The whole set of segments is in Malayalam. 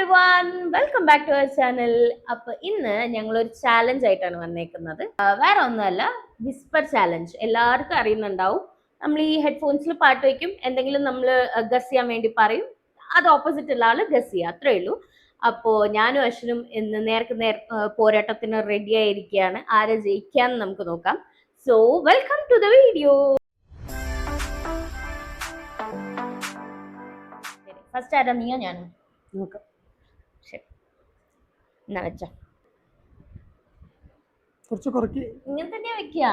Everyone, welcome back to our channel. അപ്പൊ ഇന്ന് ഞങ്ങൾ ഒരു ചാലഞ്ച് ആയിട്ടാണ് വന്നേക്കുന്നത്. വേറെ ഒന്നുമല്ല, വിസ്പർ ചാലഞ്ച്. എല്ലാവർക്കും അറിയുന്നുണ്ടാവും. നമ്മൾ ഈ ഹെഡ്ഫോൺസിൽ പാട്ട് വയ്ക്കും, എന്തെങ്കിലും നമ്മൾ ഗസ് ചെയ്യാൻ വേണ്ടി പറയും, അത് ഓപ്പോസിറ്റ് ഉള്ള ആള് ഗസ് ചെയ്യുക, അത്രേ ഉള്ളൂ. അപ്പോ ഞാനും അശ്വിനും ഇന്ന് നേർക്ക് പോരാട്ടത്തിന് റെഡി ആയിരിക്കുകയാണ്. ആരെ ജയിക്കാന്ന് നമുക്ക് നോക്കാം. So welcome to the video. First ആരാ, നീയോ ഞാനോ? ശരി, എന്നാ വെച്ച ഇങ്ങനെ തന്നെയാ വെക്കുക.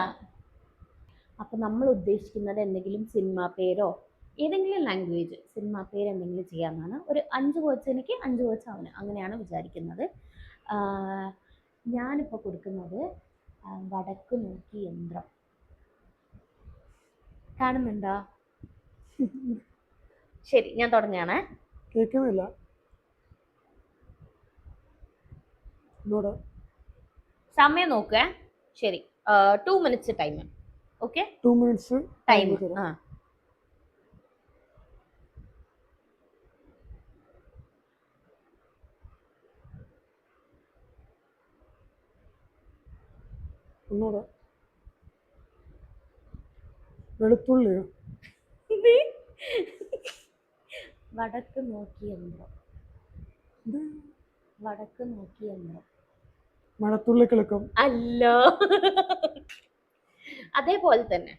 അപ്പൊ നമ്മൾ ഉദ്ദേശിക്കുന്നത് എന്തെങ്കിലും സിനിമ പേരോ ഏതെങ്കിലും ലാംഗ്വേജ് സിനിമ പേര് എന്തെങ്കിലും ചെയ്യാമെന്നാണ്. ഒരു 5 വേർഡ്സ് എനിക്ക്, 5 വേർഡ്സ് അവന്, അങ്ങനെയാണ് വിചാരിക്കുന്നത്. ഞാനിപ്പോൾ കൊടുക്കുന്നത് വടക്ക് നോക്കി യന്ത്രം. കാണുന്നുണ്ടോ? ശരി, ഞാൻ തുടങ്ങുകയാണേ. കേൾക്കുന്നില്ല. സമയം നോക്കുക. ശരി, 2 minutes time. Okay, 2 minutes time. ആ, ഒന്നൂടെ. വെളുത്തുള്ളിയോ? വടക്ക് നോക്കി യന്ത്രം. വടക്ക് നോക്കി യന്ത്രം. മഴത്തുള്ളി കിളക്കം. അല്ല, അതേപോലെ തന്നെ.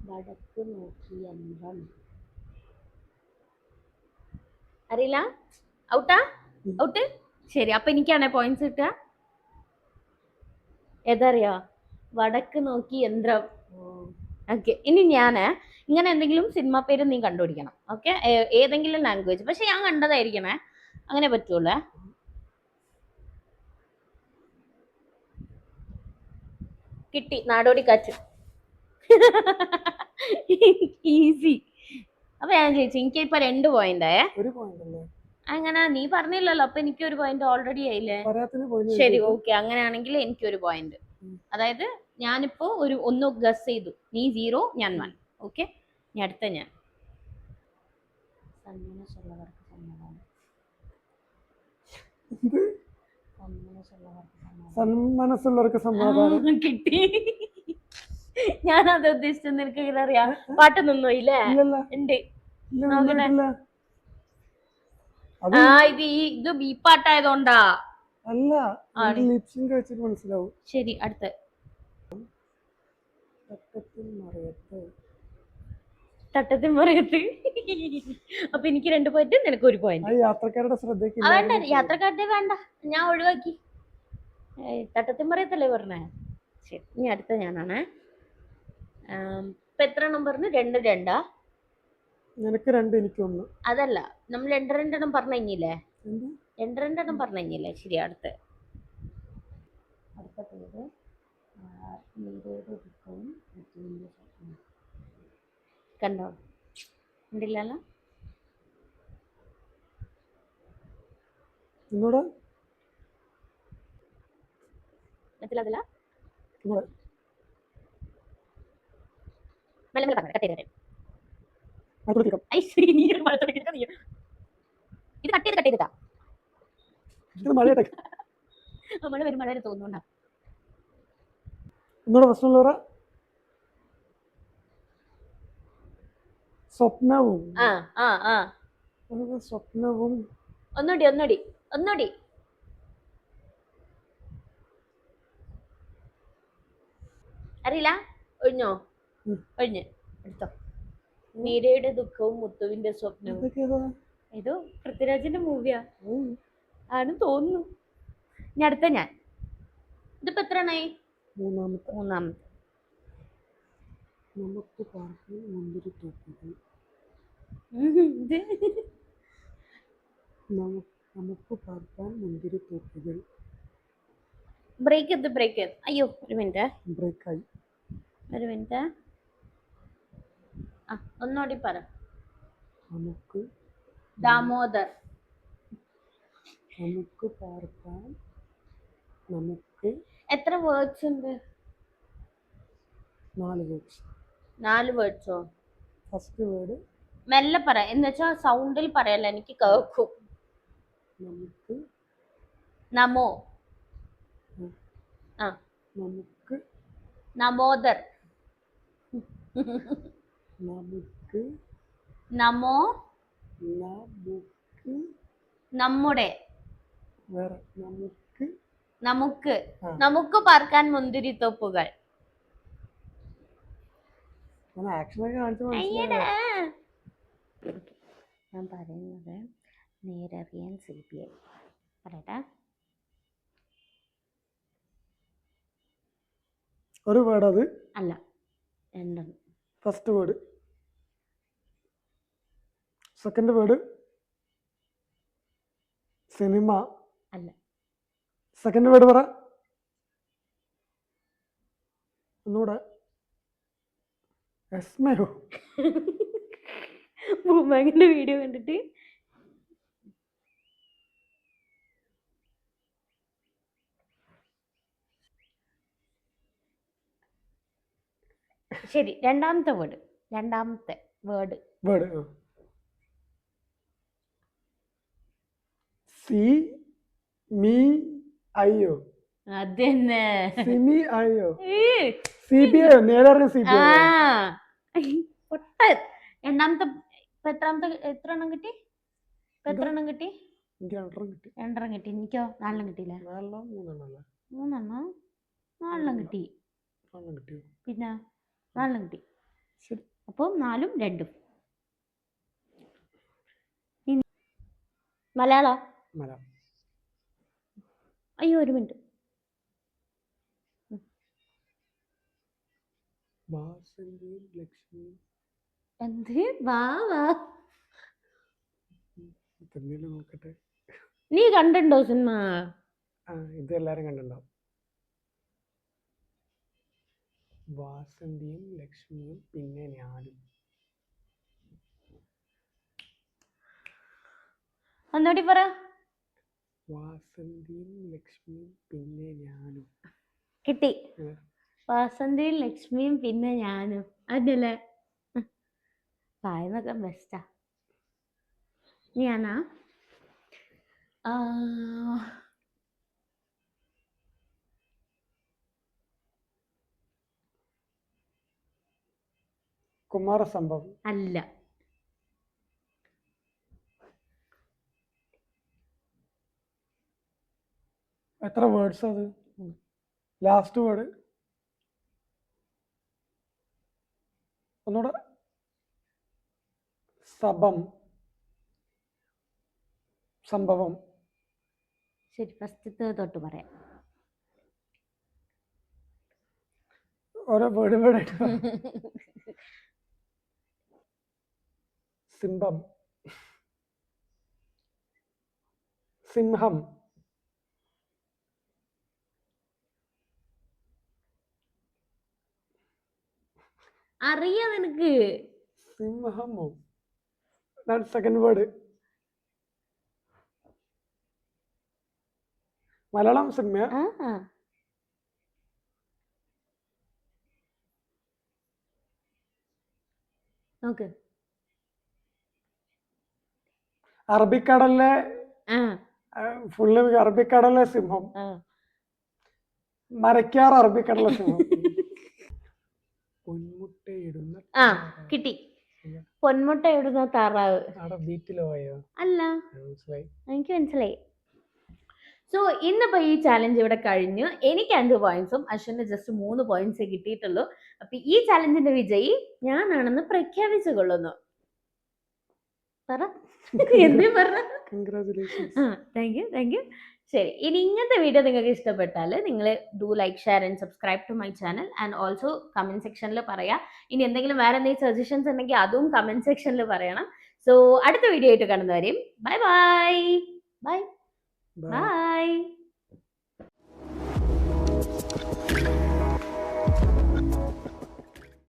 വടക്ക് നോക്കി യന്ത്രം. അറിയില്ല? ഔട്ടാ? ഔട്ട്. ശരി, അപ്പൊ എനിക്കാണേ പോയിന്റ്സ് കിട്ടുക. ഏതറിയാ? വടക്ക് നോക്കി യന്ത്രം. ഓക്കെ, ഇനി ഞാന് ഇങ്ങനെ എന്തെങ്കിലും സിനിമ പേര് നീ കണ്ടുപിടിക്കണം. ഓക്കെ, ഏതെങ്കിലും ലാംഗ്വേജ്, പക്ഷെ ഞാൻ കണ്ടതായിരിക്കണേ, അങ്ങനെ പറ്റുള്ളൂ. കിട്ടി, നാടോടി കാറ്റ്. ഈസി. അപ്പൊ ഞാൻ ചോദിച്ചു, എനിക്ക് ഇപ്പൊ 2 പോയിന്റ്. അങ്ങനെ നീ പറഞ്ഞില്ലല്ലോ, അപ്പൊ എനിക്ക് ഒരു പോയിന്റ് ഓൾറെഡി ആയില്ലേ? ശരി, ഓക്കെ, അങ്ങനെയാണെങ്കിൽ എനിക്കൊരു പോയിന്റ്. അതായത് ഞാനിപ്പോ ഒന്ന് ഗസ് ചെയ്തു, നീ 0, ഞാൻ 1. ഓക്കെ, ഇനി അടുത്ത ഞാൻ. സന്മനസ്സുള്ളവർക്ക് സമാധാനം. സന്മനസ്സുള്ളവർക്ക് സമാധാനം. കിട്ടി. ഞാനത് ഉദ്ദേശിച്ചത് നിനക്ക് എങ്ങനെ അറിയാം? പാട്ട് നിന്നോ? ഇല്ലേ, ഉണ്ട്. ഇത് ഈ പാട്ടായതുകൊണ്ടാ. അല്ല, മനസ്സിലാവും. ശരി, അടുത്ത. തട്ടത്തിൽ മറയത്ത്. അപ്പൊ എനിക്ക് 2 പോയിന്റ്, നിനക്ക് 1 പോയിന്റ്. യാത്രക്കാരുടെ ശ്രദ്ധയ്ക്ക് വേണ്ട, യാത്രക്കാരുടെ വേണ്ട, ഞാൻ ഒഴിവാക്കി. തട്ടത്തിൽ മറയത്തല്ലേ പറഞ്ഞേ? ശരി, ഇനി അടുത്ത ഞാനാണ്. ഇപ്പൊ എത്ര നമ്പറിന്? 2, 2. നിനക്ക് 2, എനിക്ക് 1. അതല്ല, നമ്മൾ 2 2 പറഞ്ഞു കഴിഞ്ഞില്ലേ? 2 2 പറഞ്ഞു കഴിഞ്ഞില്ലേ? ശരി, അടുത്ത പേര് കണ്ടോ? ഉണ്ടില്ലല്ലോ. മനസ്സിലാതില്ല. ഇത് കട്ട് ചെയ്തിട്ടാ. മഴ വരും, മഴ തോന്നുന്നുണ്ടാ. സ്വപ്നവും. ഒന്നുകൂടി. അറിയില്ല? ഒഴിഞ്ഞോ? ഒഴിഞ്ഞ് എടുത്തോ. മീരയുടെ ദുഃഖവും മുത്തുവിന്റെ സ്വപ്നവും. ഏതോ പൃഥ്വിരാജിന്റെ മൂവിയാ ആണ് തോന്നുന്നു. ഇനി അടുത്ത ഞാൻ. ഇതിപ്പോ എത്രയാണായി? മൂന്നാമത്തെ. നമുക്ക് പാർക്കാൻ മുന്തിരിത്തോപ്പുകൾ. നമുക്ക് പാർക്കാൻ മുന്തിരിത്തോപ്പുകൾ. ബ്രേക്ക്. അയ്യോ, ഒരു മിനിറ്റ്. ബ്രേക്കായി. ഒരു മിനിറ്റ്. ഒന്നുകൂടി പറ. നമുക്ക് ദാമോദർ. നമുക്ക് പാർക്കാൻ. നമുക്ക് എത്ര വേർഡ്സ് ഉണ്ട്? 4 വേർഡ്സ്. 4 വേർഡ്സോ? ഫസ്റ്റ് വേർഡ് മെല്ലെ പറ, എന്നുവെച്ചാ സൗണ്ടിൽ പറയല്ല, എനിക്ക് കേൾക്കും. നമുക്ക് നമോ ഉം. ആ നമുക്ക് നമോദർ നമുക്ക് നമോ നമുക്ക് നമ്മുടെ വേറെ നമുക്ക് നമുക്ക് ആ നമുക്ക് പാർക്കാൻ മുന്തിരിത്തോപ്പുകൾ. ഞാൻ ആക്ഷനൊക്കെ കാണിച്ച് അയ്യടാ. മനസ്സിലായോ? ഞാൻ പറയുന്നത് നേരറിയാൻ CBI പറയട്ടെ. ഒരു വേർഡ് അത് അല്ല, രണ്ടെണ്ണം. First word, second word cinema അല്ല. സെക്കൻഡ് വേർഡ് പറ ഒന്നുകൂടെ. എസ്മയോ ബൂമാങ്ങിന്റെ വീഡിയോ കണ്ടിട്ട് ശരി. രണ്ടാമത്തെ വേർഡ് വേർഡ് സി മീ അയ്യോ അതന്നെ. സിമി അയ്യോ CBI നേരെ അറിയാം ആ CBI. പൊട്ട. രണ്ടാമത്തെ ഇപ്പൊ എത്ര എണ്ണം കിട്ടി? എനിക്ക് രണ്ടെണ്ണം കിട്ടി. രണ്ടെണ്ണം കിട്ടി. എനിക്കോ 4 കിട്ടിയില്ല. 3 4 കിട്ടി. കിട്ടിയോ? പിന്നെ 4 കിട്ടി. ശരി. അപ്പം 4 2. മലയാള. അയ്യോ, ഒരു മിനിറ്റ്. വാസന്തിയും ലക്ഷ്മിയും എന്ത്? വാ എന്തെങ്കിലും നോക്കട്ടെ. നീ കണ്ടിട്ടുണ്ടോ സിനിമ? ഇത് എല്ലാരും കണ്ടിട്ടുണ്ടാവും. വാസന്തിയും ലക്ഷ്മിയും പിന്നെ ഞാനും. ഒന്നുകൂടി പറ. വാസന്തിയും ലക്ഷ്മിയും പിന്നെ ഞാനും. കിട്ടി. വാസന്തിയും ലക്ഷ്മിയും പിന്നെ ഞാനും. അതല്ലേ പായന്നൊക്കെ ബെസ്റ്റാ. ഞാനാ കുമാരസംഭവം അല്ല. എത്ര വേർഡ്സ് അത്? ലാസ്റ്റ് വേർഡ് ഒന്നുകൂടെ. സംഭവം. ശരി, ഫസ്റ്റ് തൊട്ട് പറയാം. ഓരോ വേർഡായിട്ട്. സിംഹം. അറിയാം നിനക്ക്. സിംഹമോ? Second word. മലയാളം സിനിമ. നോക്ക്. അറബിക്കടലിലെ ഫുള്ള് അറബിക്കടലിലെ സിംഹം. മരക്കാർ അറബിക്കടലിലെ സിംഹം. പൊന്മുട്ടയിടുന്ന കിട്ടി. പൊന്മുട്ടയിടുന്ന താറാവ്. അല്ല, എനിക്ക് മനസ്സിലായി. സോ ഇന്നിപ്പോ ഈ ചാലഞ്ച് ഇവിടെ കഴിഞ്ഞു. എനിക്ക് 5 പോയിന്റ്സും അശ്വിന് ജസ്റ്റ് 3 പോയിന്റ്സേ കിട്ടിയിട്ടുള്ളൂ. അപ്പൊ ഈ ചാലഞ്ചിന്റെ വിജയി ഞാനാണെന്ന് പ്രഖ്യാപിച്ചു കൊള്ളുന്നു. പറ. എന്തേ പറ. Thank you. ശരി, ഇനി ഇങ്ങനത്തെ വീഡിയോ നിങ്ങൾക്ക് ഇഷ്ടപ്പെട്ടാൽ നിങ്ങൾ do like, share and subscribe to my channel. And also comment സെക്ഷനിൽ പറയാം. ഇനി എന്തെങ്കിലും വേറെ എന്തെങ്കിലും സജഷൻസ് ഉണ്ടെങ്കിൽ അതും കമന്റ് സെക്ഷനിൽ പറയണം. സോ അടുത്ത വീഡിയോ ആയിട്ട് കാണുന്നവരെയും ബൈ.